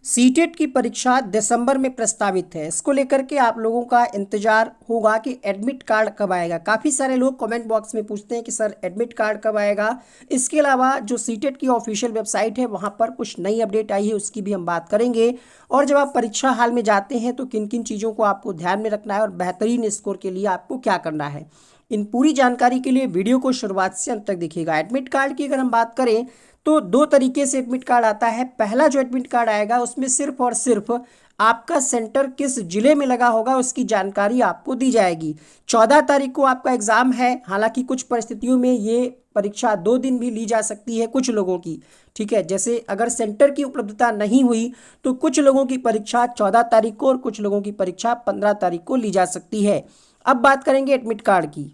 CTET की परीक्षा दिसंबर में प्रस्तावित है। इसको लेकर के आप लोगों का इंतजार होगा कि एडमिट कार्ड कब आएगा। काफ़ी सारे लोग कमेंट बॉक्स में पूछते हैं कि सर एडमिट कार्ड कब आएगा। इसके अलावा जो सीटेट की ऑफिशियल वेबसाइट है वहाँ पर कुछ नई अपडेट आई है, उसकी भी हम बात करेंगे। और जब आप परीक्षा हाल में जाते हैं तो किन किन चीज़ों को आपको ध्यान में रखना है और बेहतरीन स्कोर के लिए आपको क्या करना है, इन पूरी जानकारी के लिए वीडियो को शुरुआत से अंत तक देखिएगा। एडमिट कार्ड की अगर हम बात करें तो दो तरीके से एडमिट कार्ड आता है। पहला जो एडमिट कार्ड आएगा उसमें सिर्फ और सिर्फ आपका सेंटर किस जिले में लगा होगा उसकी जानकारी आपको दी जाएगी। 14 तारीख को आपका एग्जाम है। हालांकि कुछ परिस्थितियों में ये परीक्षा 2 दिन भी ली जा सकती है कुछ लोगों की। ठीक है, जैसे अगर सेंटर की उपलब्धता नहीं हुई तो कुछ लोगों की परीक्षा 14 तारीख को और कुछ लोगों की परीक्षा 15 तारीख को ली जा सकती है। अब बात करेंगे एडमिट कार्ड की।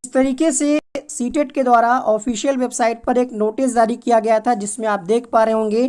इस तरीके से सीटेट के द्वारा ऑफिशियल वेबसाइट पर एक नोटिस जारी किया गया था जिसमें आप देख पा रहे होंगे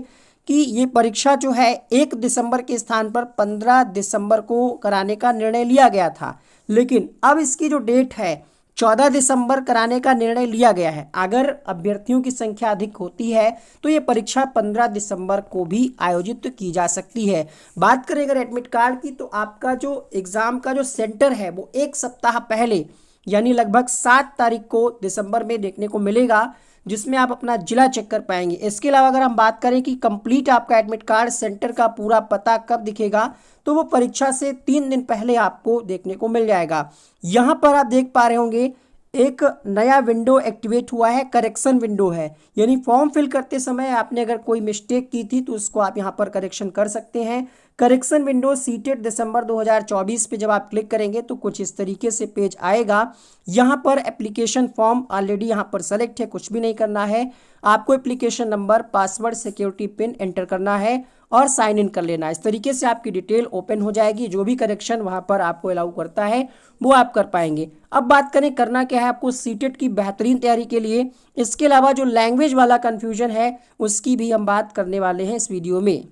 कि ये परीक्षा जो है 1 दिसंबर के स्थान पर 15 दिसंबर को कराने का निर्णय लिया गया था। लेकिन अब इसकी जो डेट है 14 दिसंबर कराने का निर्णय लिया गया है। अगर अभ्यर्थियों की संख्या अधिक होती है तो ये परीक्षा 15 दिसंबर को भी आयोजित की जा सकती है। बात करें अगर एडमिट कार्ड की तो आपका जो एग्जाम का जो सेंटर है वो एक सप्ताह पहले यानी लगभग 7 तारीख को दिसंबर में देखने को मिलेगा, जिसमें आप अपना जिला चेक कर पाएंगे। इसके अलावा अगर हम बात करें कि कंप्लीट आपका एडमिट कार्ड सेंटर का पूरा पता कब दिखेगा तो वो परीक्षा से 3 दिन पहले आपको देखने को मिल जाएगा। यहाँ पर आप देख पा रहे होंगे एक नया विंडो एक्टिवेट हुआ है, करेक्शन विंडो है। यानी फॉर्म फिल करते समय आपने अगर कोई मिस्टेक की थी तो उसको आप यहाँ पर करेक्शन कर सकते हैं। करेक्शन विंडो सीटेट दिसंबर 2024 पे जब आप क्लिक करेंगे तो कुछ इस तरीके से पेज आएगा। यहाँ पर एप्लीकेशन फॉर्म ऑलरेडी यहाँ पर सेलेक्ट है, कुछ भी नहीं करना है। आपको application number, password, security pin enter करना है और साइन इन कर लेना है। इस तरीके से आपकी डिटेल ओपन हो जाएगी। जो भी करेक्शन वहाँ पर आपको अलाउ करता है वो आप कर पाएंगे। अब बात करें करना क्या है आपको सीटेट की बेहतरीन तैयारी के लिए। इसके अलावा जो लैंग्वेज वाला कन्फ्यूजन है उसकी भी हम बात करने वाले हैं इस वीडियो में।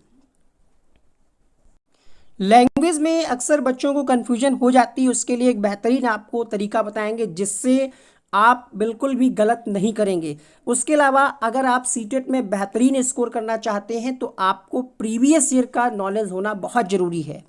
लैंग्वेज में अक्सर बच्चों को कन्फ्यूजन हो जाती है, उसके लिए एक बेहतरीन आपको तरीका बताएंगे जिससे आप बिल्कुल भी गलत नहीं करेंगे। उसके अलावा अगर आप सीटेट में बेहतरीन स्कोर करना चाहते हैं तो आपको प्रीवियस ईयर का नॉलेज होना बहुत ज़रूरी है।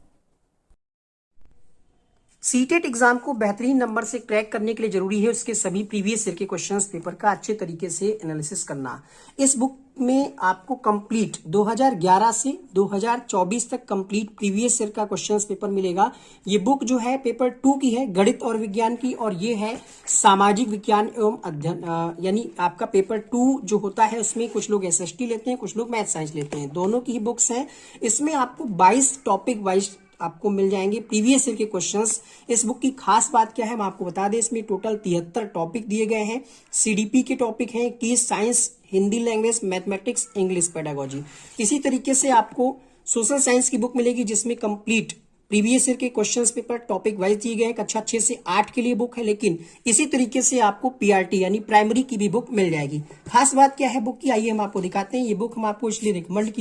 सीटेट एग्जाम को बेहतरीन नंबर से क्रैक करने के लिए जरूरी है उसके सभी प्रीवियस ईयर के क्वेश्चंस पेपर का अच्छे तरीके से एनालिसिस करना। इस बुक में आपको कंप्लीट 2011 से 2024 तक कंप्लीट प्रीवियस ईयर का क्वेश्चंस पेपर मिलेगा। ये बुक जो है पेपर 2 की है, गणित और विज्ञान की, और ये है सामाजिक विज्ञान एवं अध्ययन। यानी आपका पेपर 2 जो होता है उसमें कुछ लोग एसएसटी लेते हैं, कुछ लोग मैथ साइंस लेते हैं, दोनों की ही बुक्स हैं। इसमें आपको 22 टॉपिक वाइज आपको मिल जाएंगे प्रीवियस ईयर के क्वेश्चंस। इस बुक की खास बात क्या है हम आपको बता दें, इसमें टोटल 73 टॉपिक दिए गए हैं। सीडीपी के टॉपिक हैं कि science, Hindi language, mathematics, English, pedagogy. इसी तरीके से आपको सोशल साइंस की बुक मिलेगी जिसमें कंप्लीट प्रीवियस ईयर के क्वेश्चंस पेपर टॉपिक वाइज दिए गए हैं। कक्षा 6 से 8 के लिए बुक है, लेकिन इसी तरीके से आपको पीआरटी यानी प्राइमरी की भी बुक मिल जाएगी। खास बात क्या है बुक की, आइए हम आपको दिखाते हैं। ये बुक हम आपको इसलिए रिकमेंड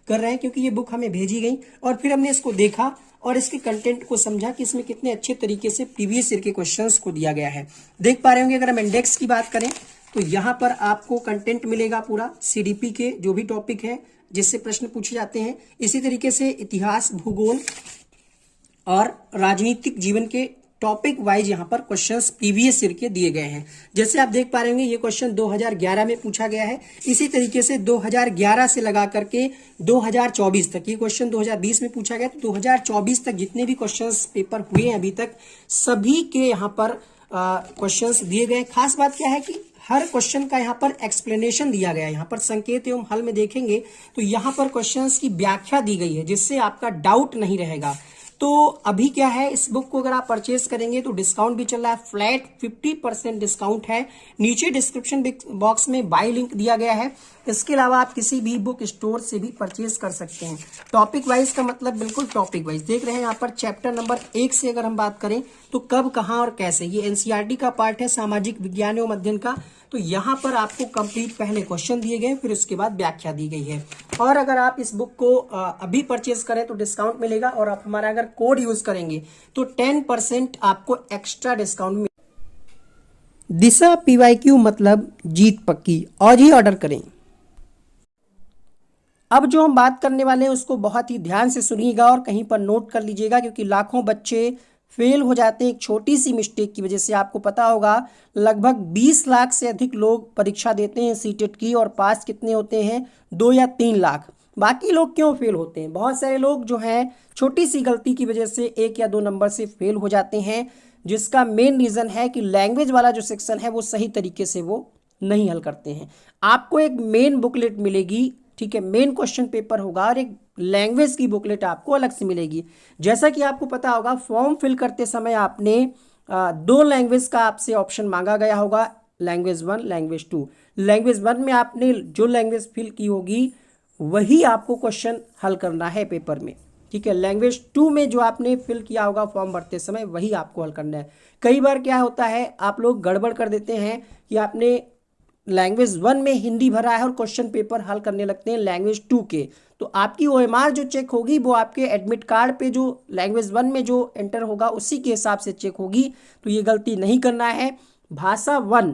कर रहे हैं क्योंकि ये बुक हमें भेजी गई और फिर हमने इसको देखा और इसके कंटेंट को समझा कि इसमें कितने अच्छे तरीके से प्रीवियस ईयर के क्वेश्चंस को दिया गया है। देख पा रहे होंगे अगर हम इंडेक्स की बात करें तो यहाँ पर आपको कंटेंट मिलेगा पूरा सीडीपी के जो भी टॉपिक है जिससे प्रश्न पूछे जाते हैं। इसी तरीके से इतिहास, भूगोल और राजनीतिक जीवन के टॉपिक वाइज यहाँ पर क्वेश्चंस प्रीवियस ईयर के दिए गए हैं। जैसे आप देख पा रहे होंगे ये क्वेश्चन 2011 में पूछा गया है। इसी तरीके से 2011 से लगा करके 2024 तक, ये क्वेश्चन 2020 में पूछा गया, तो 2024 तक जितने भी क्वेश्चंस पेपर हुए हैं अभी तक सभी के यहाँ पर क्वेश्चंस दिए गए। खास बात क्या है कि हर क्वेश्चन का यहाँ पर एक्सप्लेनेशन दिया गया है। यहाँ पर संकेत एवं हल में देखेंगे तो यहाँ पर क्वेश्चंस की व्याख्या दी गई है जिससे आपका डाउट नहीं रहेगा। तो अभी क्या है, इस बुक को अगर आप परचेज करेंगे तो डिस्काउंट भी चल रहा है, फ्लैट 50% डिस्काउंट है। नीचे डिस्क्रिप्शन बॉक्स में बाय लिंक दिया गया है। इसके अलावा आप किसी भी बुक स्टोर से भी परचेज कर सकते हैं। टॉपिक वाइज का मतलब बिल्कुल टॉपिक वाइज देख रहे हैं। यहाँ पर चैप्टर नंबर 1 से अगर हम बात करें तो कब, कहाँ और कैसे, ये एनसीईआरटी का पार्ट है, सामाजिक विज्ञान एवं अध्ययन का। तो यहाँ पर आपको कंप्लीट पहले क्वेश्चन दिए गए फिर उसके बाद व्याख्या दी गई है। और अगर आप इस बुक को अभी परचेज करें तो डिस्काउंट मिलेगा और आप हमारा अगर कोड यूज करेंगे तो 10% आपको एक्स्ट्रा डिस्काउंट मिलेगा। दिशा पीवाईक्यू मतलब जीत पक्की। आज ही ऑर्डर करें। अब जो हम बात करने वाले हैं उसको बहुत ही ध्यान से सुनिएगा और कहीं पर नोट कर लीजिएगा, क्योंकि लाखों बच्चे फेल हो जाते हैं एक छोटी सी मिस्टेक की वजह से। आपको पता होगा लगभग 20 लाख से अधिक लोग परीक्षा देते हैं सीटेट की, और पास कितने होते हैं? 2 या 3 लाख। बाकी लोग क्यों फेल होते हैं? बहुत सारे लोग जो हैं छोटी सी गलती की वजह से 1 या 2 नंबर से फेल हो जाते हैं, जिसका मेन रीज़न है कि लैंग्वेज वाला जो सेक्शन है वो सही तरीके से वो नहीं हल करते हैं। आपको एक मेन बुकलेट मिलेगी, ठीक है, मेन क्वेश्चन पेपर होगा, और एक लैंग्वेज की बुकलेट आपको अलग से मिलेगी। जैसा कि आपको पता होगा फॉर्म फिल करते समय आपने 2 लैंग्वेज का आपसे ऑप्शन मांगा गया होगा, लैंग्वेज 1, लैंग्वेज 2। लैंग्वेज 1 में आपने जो लैंग्वेज फिल की होगी वही आपको क्वेश्चन हल करना है पेपर में, ठीक है। लैंग्वेज 2 में जो आपने फिल किया होगा फॉर्म भरते समय वही आपको हल करना है। कई बार क्या होता है आप लोग गड़बड़ कर देते हैं कि आपने लैंग्वेज 1 में हिंदी भरा है और क्वेश्चन पेपर हल करने लगते हैं लैंग्वेज 2 के, तो आपकी OMR जो चेक होगी वो आपके एडमिट कार्ड पे जो लैंग्वेज 1 में जो एंटर होगा उसी के हिसाब से चेक होगी। तो ये गलती नहीं करना है। भाषा 1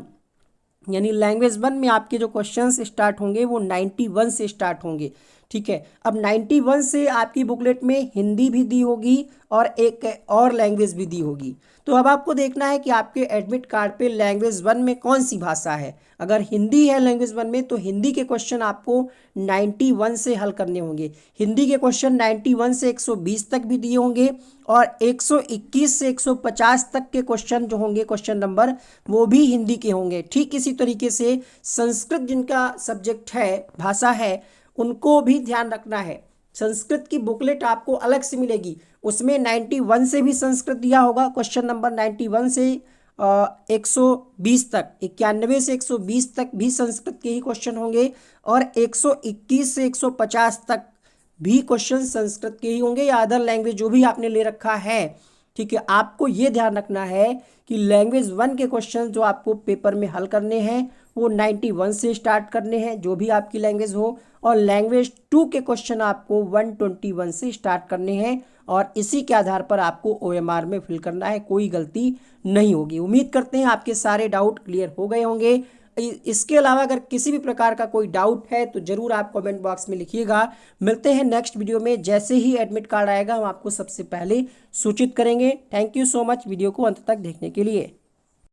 यानी लैंग्वेज 1 में आपके जो क्वेश्चंस स्टार्ट होंगे वो 91 से स्टार्ट होंगे, ठीक है। अब 91 से आपकी बुकलेट में हिंदी भी दी होगी और एक और लैंग्वेज भी दी होगी। तो अब आपको देखना है कि आपके एडमिट कार्ड पे लैंग्वेज 1 में कौन सी भाषा है। अगर हिंदी है लैंग्वेज 1 में तो हिंदी के क्वेश्चन आपको 91 से हल करने होंगे। हिंदी के क्वेश्चन 91 से 120 तक भी दिए होंगे, और 121 से 150 तक के क्वेश्चन जो होंगे क्वेश्चन नंबर वो भी हिंदी के होंगे। ठीक इसी तरीके से संस्कृत जिनका सब्जेक्ट है, भाषा है, उनको भी ध्यान रखना है। संस्कृत की बुकलेट आपको अलग से मिलेगी, उसमें 91 से भी संस्कृत दिया होगा, क्वेश्चन नंबर 91 से 120 तक, 91 से 120 तक भी संस्कृत के ही क्वेश्चन होंगे, और 121 से 150 तक भी क्वेश्चन संस्कृत के ही होंगे या अदर लैंग्वेज जो भी आपने ले रखा है, ठीक है। आपको ये ध्यान रखना है कि लैंग्वेज 1 के क्वेश्चन जो आपको पेपर में हल करने हैं वो 91 से स्टार्ट करने हैं, जो भी आपकी लैंग्वेज हो, और लैंग्वेज 2 के क्वेश्चन आपको 121 से स्टार्ट करने हैं, और इसी के आधार पर आपको OMR में फिल करना है, कोई गलती नहीं होगी। उम्मीद करते हैं आपके सारे डाउट क्लियर हो गए होंगे। इसके अलावा अगर किसी भी प्रकार का कोई डाउट है तो ज़रूर आप कमेंट बॉक्स में लिखिएगा। मिलते हैं नेक्स्ट वीडियो में, जैसे ही एडमिट कार्ड आएगा हम आपको सबसे पहले सूचित करेंगे। Thank you so much video को अंत तक देखने के लिए।